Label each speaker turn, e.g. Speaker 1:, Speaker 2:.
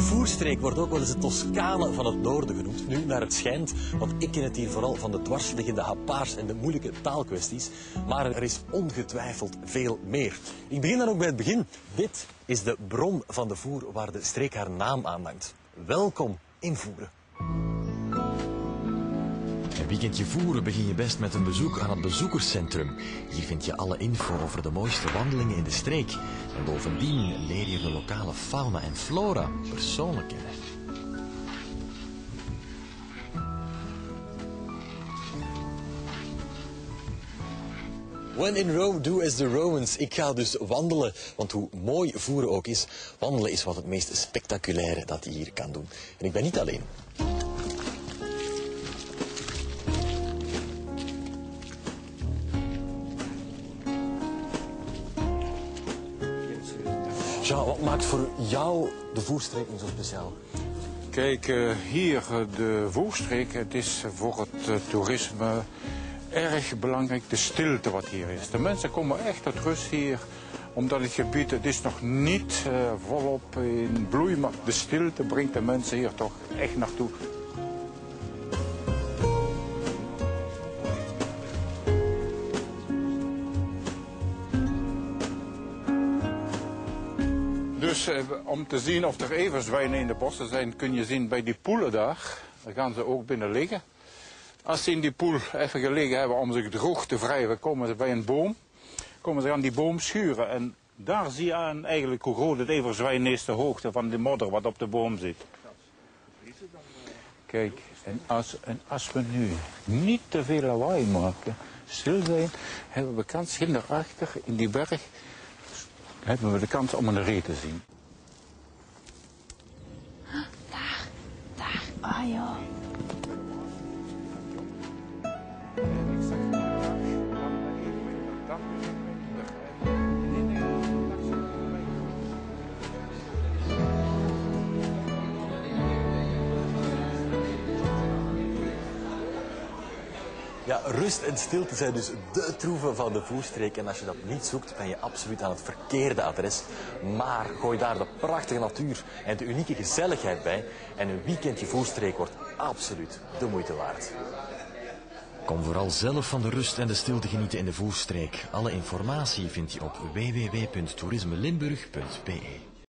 Speaker 1: voerstreek wordt ook wel eens de Toscane van het noorden genoemd. Nu naar het schijnt, want ik ken het hier vooral van de dwarsliggende happaars en de moeilijke taalkwesties. Maar er is ongetwijfeld veel meer. Ik begin dan ook bij het begin. Dit is de bron van de Voer waar de streek haar naam aan dankt. Welkom in Voeren.
Speaker 2: Een weekendje Voeren begin je best met een bezoek aan het bezoekerscentrum. Hier vind je alle info over de mooiste wandelingen in de streek. En bovendien leer je de lokale fauna en flora persoonlijk kennen.
Speaker 1: When in Rome, do as the Romans. Ik ga dus wandelen, want hoe mooi Voeren ook is, wandelen is wat het meest spectaculaire dat je hier kan doen. En ik ben niet alleen. Jean, wat maakt voor jou de Voerstreek nu zo speciaal?
Speaker 3: Kijk, hier de Voerstreek, het is voor het toerisme erg belangrijk de stilte wat hier is. De mensen komen echt tot rust hier, omdat het gebied, het is nog niet volop in bloei, maar de stilte brengt de mensen hier toch echt naartoe. Dus om te zien of er everzwijnen in de bossen zijn, kun je zien bij die poelen daar. Daar gaan ze ook binnen liggen. Als ze in die poel even gelegen hebben om zich droog te wrijven, komen ze bij een boom. Komen ze aan die boom schuren. En daar zie je aan eigenlijk hoe groot het everzwijn is, de hoogte van de modder wat op de boom zit. Kijk, en als we nu niet te veel lawaai maken, stil zijn, hebben we kans hierachter in die berg, hebben we de kans om een ree te zien.
Speaker 4: Daar, ah joh.
Speaker 1: Ja, rust en stilte zijn dus de troeven van de Voerstreek. En als je dat niet zoekt, ben je absoluut aan het verkeerde adres. Maar gooi daar de prachtige natuur en de unieke gezelligheid bij. En een weekendje Voerstreek wordt absoluut de moeite waard.
Speaker 2: Kom vooral zelf van de rust en de stilte genieten in de Voerstreek. Alle informatie vind je op www.toerismelimburg.be.